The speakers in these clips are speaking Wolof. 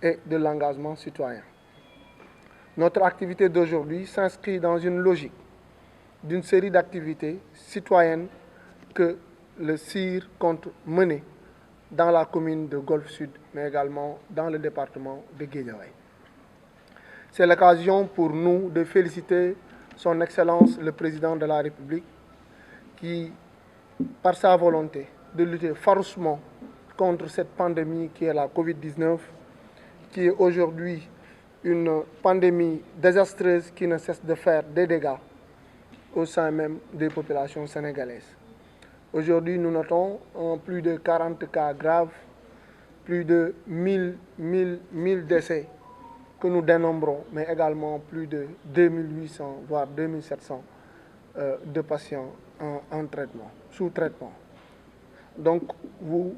et de l'engagement citoyen. Notre activité d'aujourd'hui s'inscrit dans une logique d'une série d'activités citoyennes que le CIR compte mener dans la commune de Golfe Sud, mais également dans le département de Guédiawaye. C'est l'occasion pour nous de féliciter Son Excellence le Président de la République qui, par sa volonté de lutter farouchement contre cette pandémie qui est la Covid-19, qui est aujourd'hui une pandémie désastreuse qui ne cesse de faire des dégâts au sein même des populations sénégalaises. Aujourd'hui, nous notons plus de 40 cas graves, plus de 1000 décès que nous dénombrons, mais également plus de 2800, voire 2700 de patients en traitement, sous traitement. Donc, vous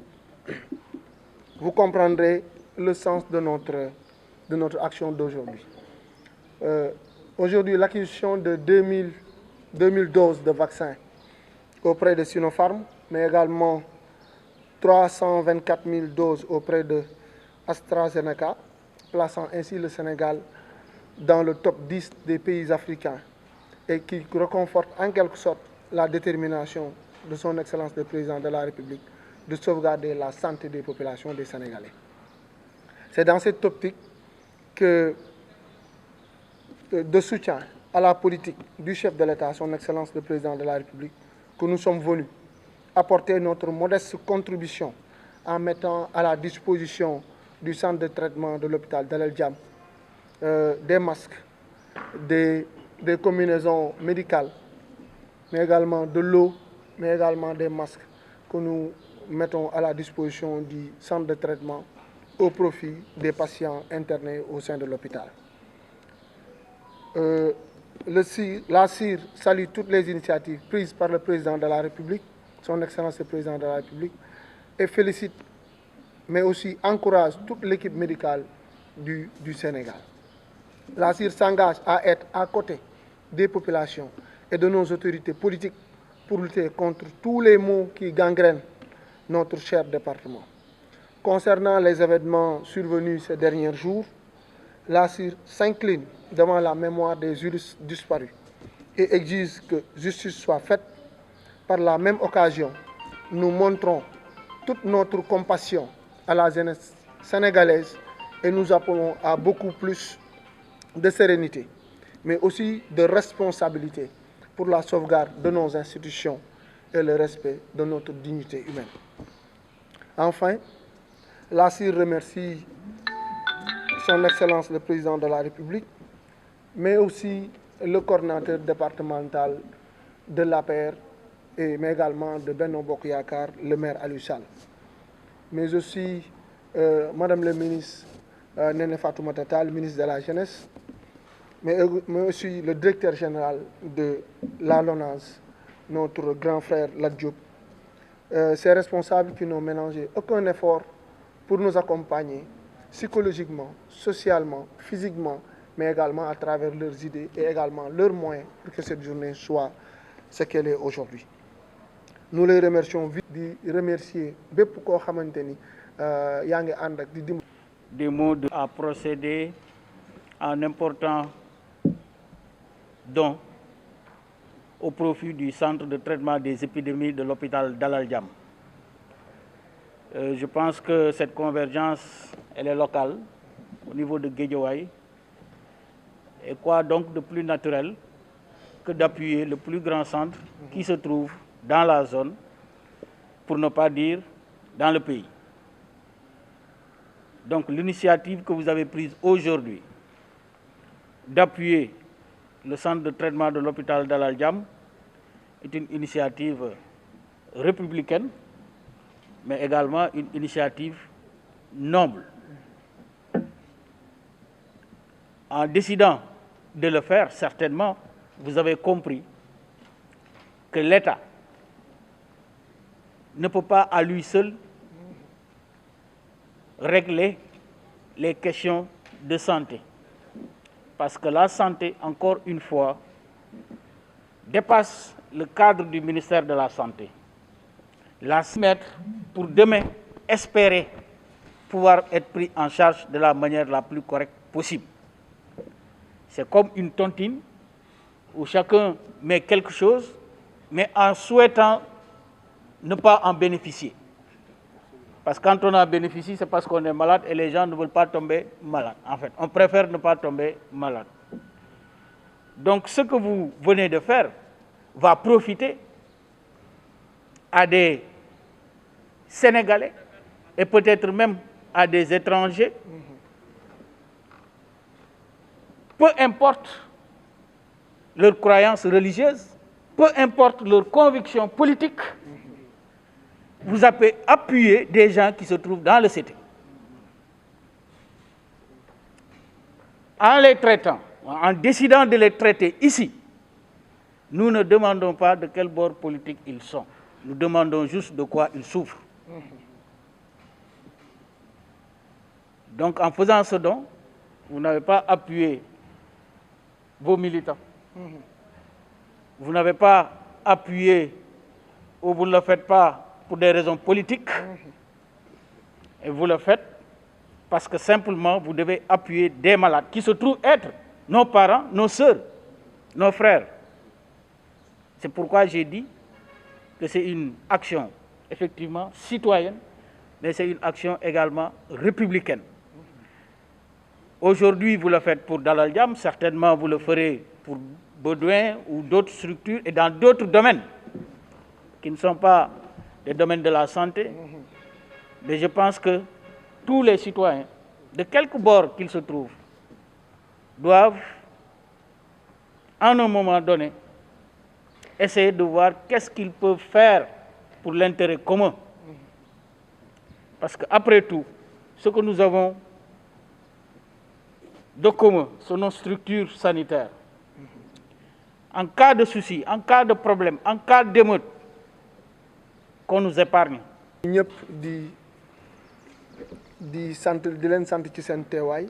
comprendrez le sens de notre action d'aujourd'hui. Aujourd'hui, l'acquisition de 2000 doses de vaccins auprès de Sinopharm, mais également 324 000 doses auprès de AstraZeneca, plaçant ainsi le Sénégal dans le top 10 des pays africains et qui reconforte en quelque sorte la détermination de Son Excellence le Président de la République de sauvegarder la santé des populations des Sénégalais. C'est dans cette optique de soutien à la politique du chef de l'État, Son Excellence le Président de la République, que nous sommes venus apporter notre modeste contribution en mettant à la disposition du centre de traitement de l'hôpital Dalal Jamm des masques, des combinaisons médicales, mais également de l'eau, mais également des masques que nous mettons à la disposition du centre de traitement au profit des patients internés au sein de l'hôpital. La CIR salue toutes les initiatives prises par le Président de la République, Son Excellence le Président de la République, et félicite, mais aussi encourage toute l'équipe médicale du Sénégal. La CIR s'engage à être à côté des populations et de nos autorités politiques pour lutter contre tous les maux qui gangrènent notre cher département. Concernant les événements survenus ces derniers jours, la CIR s'incline devant la mémoire des juristes disparus et exige que justice soit faite. Par la même occasion, nous montrons toute notre compassion à la jeunesse sénégalaise et nous appelons à beaucoup plus de sérénité, mais aussi de responsabilité pour la sauvegarde de nos institutions et le respect de notre dignité humaine. Enfin, la CIR remercie Son Excellence le Président de la République, mais aussi le coordinateur départemental de l'APR, mais également de Benno Bokk Yakaar, le maire Aliou Sall, mais aussi Madame le ministre Néné Fatoumata Tall, ministre de la Jeunesse, mais aussi le directeur général de la LONASE, notre grand frère Lat Diop, ces responsables qui n'ont ménagé aucun effort pour nous accompagner psychologiquement, socialement, physiquement, mais également à travers leurs idées et également leurs moyens pour que cette journée soit ce qu'elle est aujourd'hui. Nous les remercions vite di remercier bépp koo xamante ni yaa ngi ànd ak di dimbali. Des mots à procéder à un important don au profit du centre de traitement des épidémies de l'hôpital Dalal Jamm. Je pense que cette convergence, elle est locale au niveau de Guédiawaye. Et quoi donc de plus naturel que d'appuyer le plus grand centre qui se trouve dans la zone, pour ne pas dire dans le pays. Donc l'initiative que vous avez prise aujourd'hui d'appuyer le centre de traitement de l'hôpital Dalal Jamm est une initiative républicaine, mais également une initiative noble. En décidant de le faire, certainement, vous avez compris que l'État ne peut pas à lui seul régler les questions de santé. Parce que la santé, encore une fois, dépasse le cadre du ministère de la Santé. La mettre pour demain espérer pouvoir être pris en charge de la manière la plus correcte possible. C'est comme une tontine où chacun met quelque chose, mais en souhaitant ne pas en bénéficier. Parce que quand on en bénéficie, c'est parce qu'on est malade et les gens ne veulent pas tomber malades. En fait, on préfère ne pas tomber malade. Donc, ce que vous venez de faire va profiter à des Sénégalais et peut-être même à des étrangers. Peu importe leurs croyances religieuses, peu importe leurs convictions politiques, vous avez appuyé des gens qui se trouvent dans le CT. En les traitant, en décidant de les traiter ici, nous ne demandons pas de quel bord politique ils sont. Nous demandons juste de quoi ils souffrent. Donc, en faisant ce don, vous n'avez pas appuyé vos militants. Vous n'avez pas appuyé ou vous ne le faites pas pour des raisons politiques. Et vous le faites parce que simplement vous devez appuyer des malades qui se trouvent être nos parents, nos sœurs, nos frères. C'est pourquoi j'ai dit que c'est une action effectivement citoyenne, mais c'est une action également républicaine. Aujourd'hui, vous le faites pour Dalal Jamm, certainement vous le ferez pour Baudouin ou d'autres structures et dans d'autres domaines qui ne sont pas des domaines de la santé. Mais je pense que tous les citoyens, de quelque bord qu'ils se trouvent, doivent, en un moment donné, essayer de voir qu'est-ce qu'ils peuvent faire pour l'intérêt commun. Parce qu'après tout, ce que nous avons de commun sont nos structures sanitaires. En cas de souci, en cas de problème, en cas d'émeute, qu'on nous épargne. ñëpp di leen sant ci seen teewaay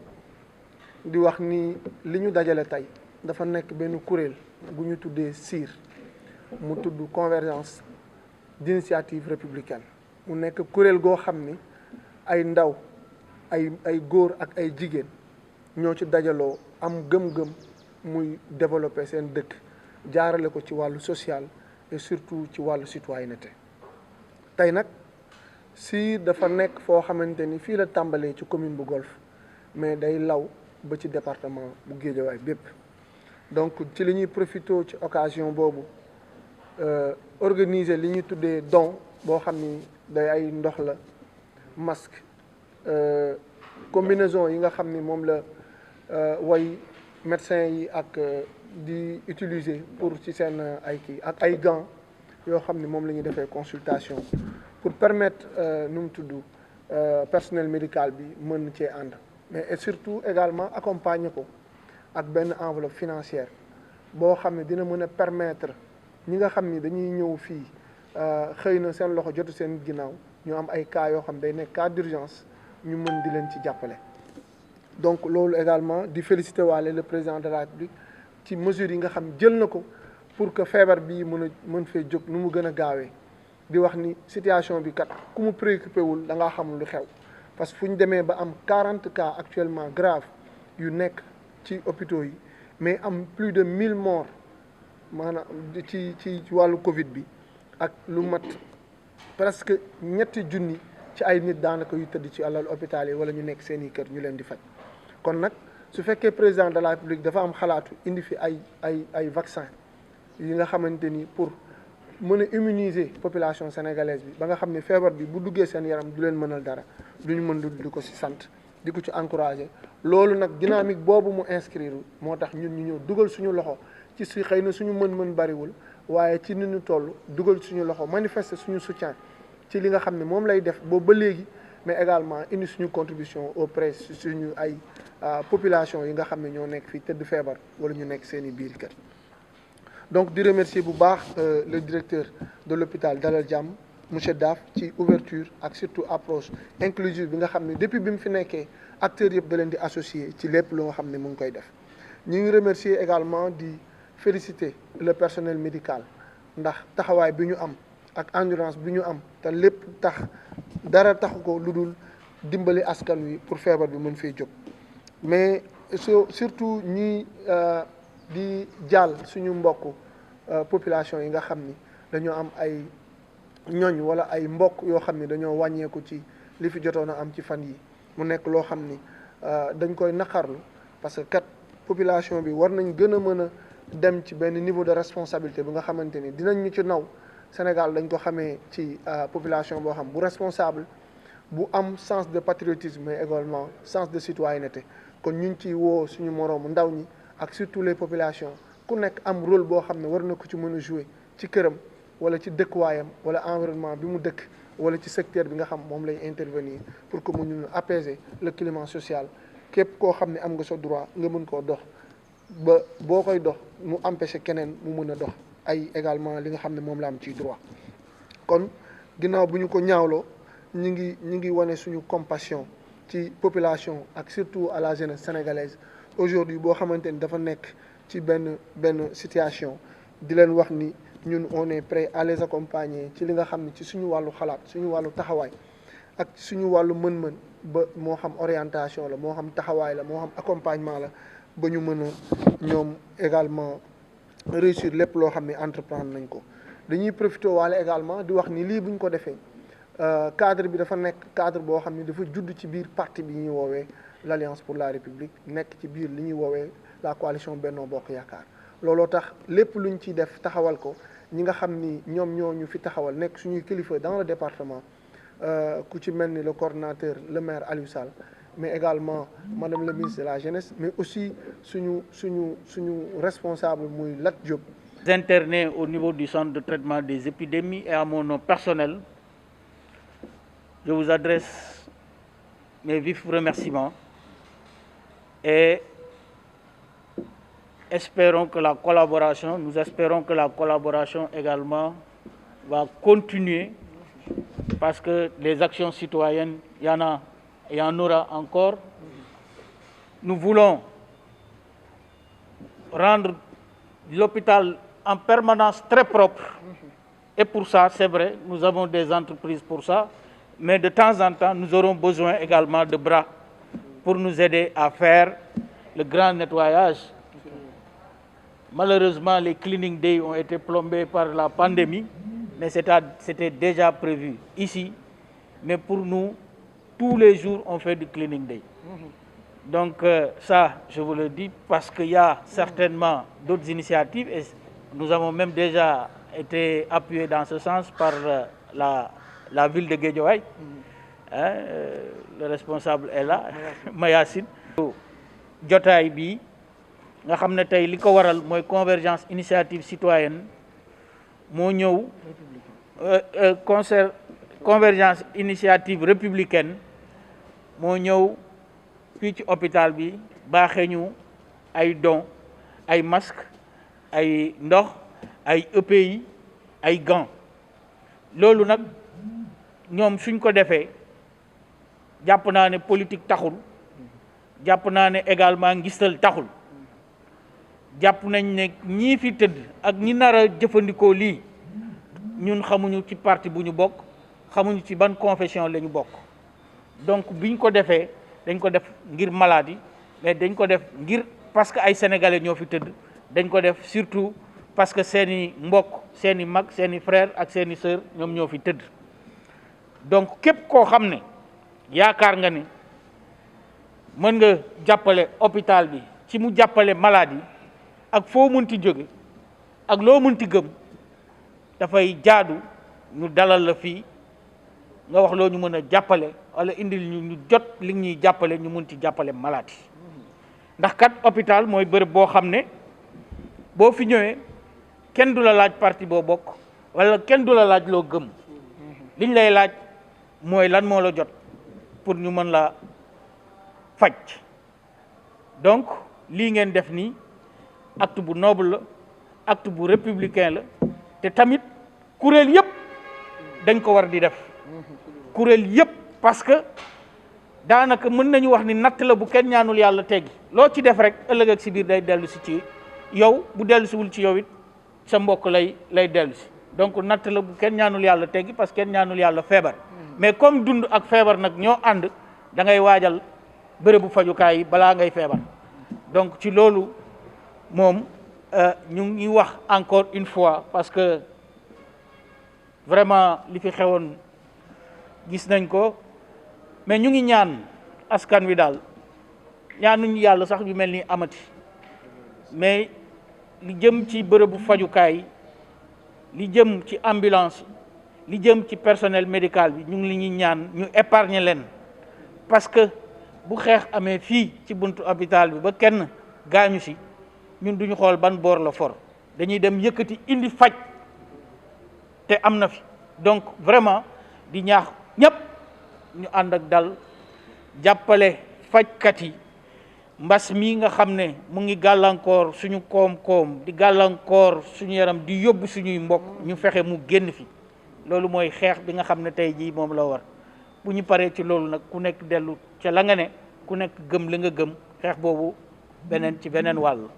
di wax ni li ñu dajale tey dafa nekk benn kuréel bu ñu tuddee CIR mu tudd convergence d'initiative républicaine mu nekk kuréel goo xam ni ay ndaw ay góor ak ay jigéen ñoo ci dajaloo am gëm-gëm muy développer seen dëkk jaarale ko ci wàllu social et surtout ci wàllu citoyenneté tey nag CIR dafa nekk foo xamante ni fii la tàmbalee ci commune bu Golf mais day law ba ci département bu Guédiawaye bépp donc ci li ñuy profité ci occasion boobu organiser li ñuy tuddee don boo xam ni day ay ndox la masque combinaison yi nga xam ni moom la way médecin yi ak di utiliser pour ci seen ay kii ak ay gants yoo xam ni moom la ñuy defee consultation pour permettre nu mu tudd personnel médical bi mën cee ànd mais et surtout également accompagner ko ak benn enveloppe financière boo xam ne dina mën a permettre ñi nga xam ni dañuy ñëw fii xëy na seen loxo jotu seen ginnaaw ñu am ay cas yoo xam day nekk cas d'urgence ñu mën di leen ci jàppale. donc loolu également di féliciter waale le président de la République ci mesures yi nga xam jël na ko pour que feebar bii mën fee jóg nu mu gën a gaawee di wax ni situation bi kat ku mu préoccupé wul da ngaa xamul lu xew parce que fu ñu demee ba am 40 cas actuellement graves yu nekk ci hôpitaux yi mais am plus de 1000 morts maanaam ci wàllu Covid bi ak lu mat presque ñetti junni ci ay nit daanaka yu tëdd ci àlal hôpital yi wala ñu nekk seen i kër ñu leen di faj kon nag su fekkee président de la République dafa am xalaatu indi fi ay vaccin yi nga xamante ni pour mën a immuniser population sénégalaise bi ba nga xam ne feebar bi bu duggee seen yaram du leen mënal dara duñu mën di ko ci sant di ko ci encourager loolu nag dynamique boobu mu inscrire moo tax ñun ñu ñëw dugal suñu loxo ci si xëy na suñu mën-mën bariwul waaye ci ni ñu toll dugal suñu loxo manifester suñu soutien ci li nga xam ne moom lay def boobu ba léegi mais également indi suñu contribution auprès suñu ay population yi nga xam ne ñoo nekk fii tëdd feebar wala ñu nekk seen i biir kër. donc di remercier bu baax le directeur de l'hôpital Dalal Jamm monsieur Daf ci ouverture ak surtout approche inclusive bi nga xam ne depuis bi mu fi nekkee acteurs yëpp da leen di associer ci lépp lu nga xam ne mu ngi koy def. ñu ngi remercier également di féliciter le personnel médical ndax taxawaay bi ñu am ak endurance bi ñu am te lépp tax dara taxu ko lu dul dimbali askan wi pour feebar bi mën fee jóg mais surtout ñuy di jàll suñu mbokk population yi nga xam ni dañoo am ay ñooñ wala ay mbokk yoo xam ni dañoo wàññeeku ci li fi jotoon a am ci fan yi mu nekk loo xam ni dañ koy naqarlu parce que kat population bi war nañ gën a mën a dem ci benn niveau de responsabilité bi nga xamante ni dinañ ñu ci naw Sénégal dañ ko xamee ci population boo xam bu responsable bu am sens de patriotisme mais également sens de citoyenneté kon ñu ngi ciy woo suñu moroomu ndaw ñi ak surtout les populations ku nekk am rôle boo xam ne war na ko ci mën a jouer ci këram wala ci dëkkuwaayam wala environnement bi mu dëkk wala ci secteur bi nga xam moom lay intervenir pour que mu ñu apaiser le climat social képp koo xam ne am nga sa droit nga mën koo dox ba boo koy dox mu empêcher keneen mu mën a dox ay également li nga xam ne moom la am ci droit kon ginnaaw bu ñu ko ñaawloo ñi ngi wane suñu compassion ci population ak surtout à la jeunesse sénégalaise aujourd'hui boo xamante ni dafa nekk ci benn situation di leen wax ni ñun on est prêt à les accompagner ci li nga xam ne ci suñu wàllu xalaat suñu wàllu taxawaay ak suñu wàllu mën-mën ba moo xam orientation la moo xam taxawaay la moo xam accompagnement la ba ñu mën a ñoom également réussir lépp loo xam ne entreprendre nañ ko dañuy profité waale également di wax ni lii bu ñu ko defee cadre bi dafa nekk cadre boo xam ne dafa judd ci biir parti bi ñuy woowee l'Alliance pour la République nekk ci biir li ñuy woowee la coalition Benno Bokk Yaakaar looloo tax lépp luñ ciy def taxawal ko ñi nga xam ni ñoom ñoo ñu fi taxawal nekk suñuy kilifa dans le département ku ci mel ni le coordonnateur le maire Aliou Sall mais également madame le ministre de la jeunesse mais aussi suñu responsable muy Lat Diop. Interné au niveau du centre de traitement des épidémies et à mon nom personnel, je vous adresse mes vifs remerciements et nous espérons que la collaboration également va continuer parce que les actions citoyennes, il y en aura encore. Nous voulons rendre l'hôpital en permanence très propre. Et pour ça, c'est vrai, nous avons des entreprises pour ça, mais de temps en temps, nous aurons besoin également de bras pour nous aider à faire le grand nettoyage. Malheureusement, les cleaning days ont été plombés par la pandémie, mais c'était déjà prévu ici. Mais pour nous, tous les jours, on fait du cleaning day. Donc ça, je vous le dis, parce qu'il y a certainement d'autres initiatives et nous avons même déjà été appuyés dans ce sens par la ville de Guédiawaye. Le responsable est là, Mayacine. Jotaay bi nga xam ne tey li ko waral mooy convergence initiative citoyenne moo ñëw convergence initiative républicaine moo ñëw fii ci hôpital bi baaxee ñu ay dons ay masques ay ndox ay EPI ay gants loolu nag ñoom suñ ko defee jàpp naa ne politique taxul jàpp naa ne également ngistal taxul jàpp nañ ne ñii fi tëdd ak ñi nar a jëfandikoo lii ñun xamuñu ci parti bu ñu bokk xamuñu ci ban confession la ñu bokk donc biñ ko defee dañ ko def ngir maladie mais dañ ko def ngir parce que ay sénégalais ñoo fi tëdd dañ ko def surtout parce que seeni mbokk seeni mag seeni frère ak seeni sœur ñoom ñoo fi tëdd donc képp koo xam ne yaakaar nga ni mën nga jàppale hôpital bi ci mu jàppale maladie ak foo mënti jóge ak loo mënti gëm dafay jaadu ñu dalal la fii nga wax loo ñu mën a jàppale wala indil ñu jot li ñuy jàppale ñu mën ci jàppale malade yi ndax kat hôpital mooy bërëb boo xam ne boo fi ñëwee kenn du la laaj parti boo bokk wala kenn du la laaj loo gëm liñ lay laaj mooy lan moo la jot pour ñu mën la faj donc lii ngeen def nii acte bu noble la acte bu républicain la te tamit kuréel yëpp dañ ko war di def kuréel yëpp parce que daanaka mën nañu wax ni natt la bu kenn ñaanul yàlla teggi loo ci def rek ëllëg ak si biir day dellu si ci yow bu dellu siwul ci yow it sa mbokk lay dellu si donc natt la bu kenn ñaanul yàlla teggi parce que kenn ñaanul yàlla feebar mais comme dund ak feebar nag ñoo ànd da ngay waajal bërëbu fajukaay yi balaa ngay feebar donc ci loolu moom ñu ngi wax encore une fois parce que vraiment li fi xewoon gis nañ ko mais ñu ngi ñaan askan wi daal ñaanuñu yàlla sax yu mel ni amati mais li jëm ci bërëbu fajukaay li jëm ci ambulance li jëm ci personnel médical bi ñu ngi li ñuy ñaan ñu épargner leen parce que bu xeex amee fii ci buntu hôpital bi ba kenn gaañu si ñun duñu xool ban boor la for dañuy dem yëkkati indi faj te am na fi donc vraiment di ñaax ñëpp ñu ànd ak dal jàppale fajkat yi mbas mi nga xam ne mu ngi gàllankoor suñu koom-koom di gàllankoor suñu yaram di yóbbu suñuy mbokk ñu fexe mu génn fi loolu mooy xeex bi nga xam ne tey jii moom la war bu ñu paree ci loolu nag ku nekk dellu ca la nga ne ku nekk gëm li nga gëm xeex boobu beneen ci beneen wàll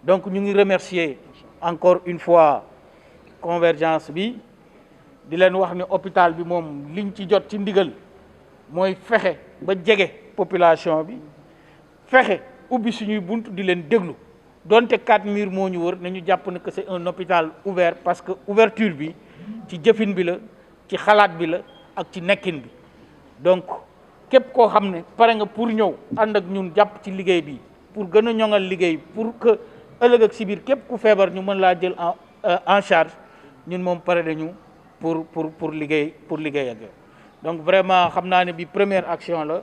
donc ñu ngi remercier encore une fois Convergence bi di leen wax ne hôpital bi moom liñ ci jot ci ndigal mooy fexe ba jege population bi fexe ubbi suñuy bunt di leen déglu donte 4 murs moo ñu wër nañu jàpp ne que c'est un hôpital ouvert parce que ouverture bi ci jëfin bi la ci xalaat bi la ak ci nekkin bi donc képp koo xam ne pare nga pour ñëw ànd ak ñun jàpp ci liggéey bi pour gën a ñoŋal liggéey pour que ëllëg ak si biir képp ku feebar ñu mën laa jël en charge ñun moom pare nañu pour liggéey ak yow donc vraiment xam naa ne bi première action la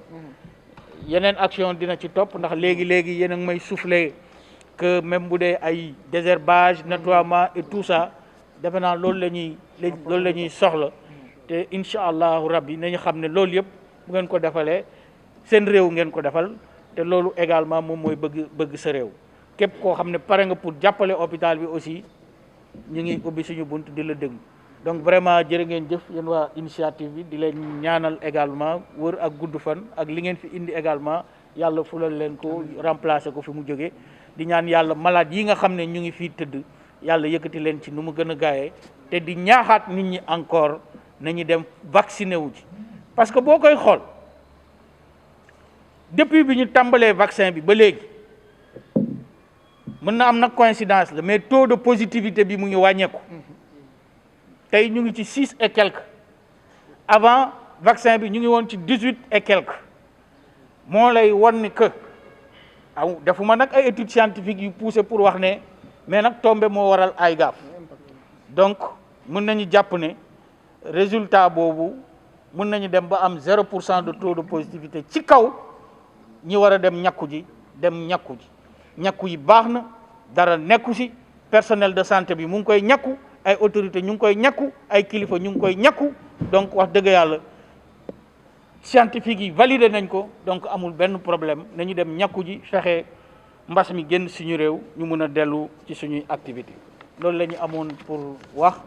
yeneen action dina ci topp ndax léegi yéen a ngi may souffler que même bu dee ay désherbage nettoiement et tout ça defe naa loolu la ñuy soxla te incha allahu rabbi nañu xam ne loolu yëpp bu ngeen ko defalee seen réew ngeen ko defal te loolu également moom mooy bëgg sa réew képp koo xam ne pare nga pour jàppale hôpital bi aussi ñu ngi ubbi suñu bunt di la déglu donc vraiment jërë ngeen jëf yéen waa initiative bi di leen ñaanal également wër ak gudd fan ak li ngeen fi indi également yàlla fulal leen ko remplacer ko fi mu jógee di ñaan yàlla malade yi nga xam ne ñu ngi fii tëdd yàlla yëkkati leen ci nu mu gën a gaawee te di ñaaxaat nit ñi encore nañu dem vacciner wu ci parce que boo koy xool depuis bi ñu tàmbalee vaccin bi ba léegi mën na am nag coïncidence la mais taux de positivité bi mu ngi wàññeeku tey ñu ngi ci 6 et quelques avant vaccin bi ñu ngi woon ci 18 et quelques moo lay wan ni que aw defuma nag ay études scientifiques yu poussé pour wax ne mais nag tombé moo waral ay gaaf donc mën nañu jàpp ne résultat boobu mën nañu dem ba am 0% de taux de positivité ci kaw ñi war a dem ñàkku ji ñàkku yi baax na dara nekku ci personnel de santé bi mu ngi koy ñàkku ay autorités ñu ngi koy ñàkku ay kilifa ñu ngi koy ñàkku donc wax dëgg yàlla scientifique yi validé nañ ko donc amul benn problème nañu dem ñàkku ji fexe mbas mi génn suñu réew ñu mën a dellu ci suñuy activité loolu la ñu amoon pour wax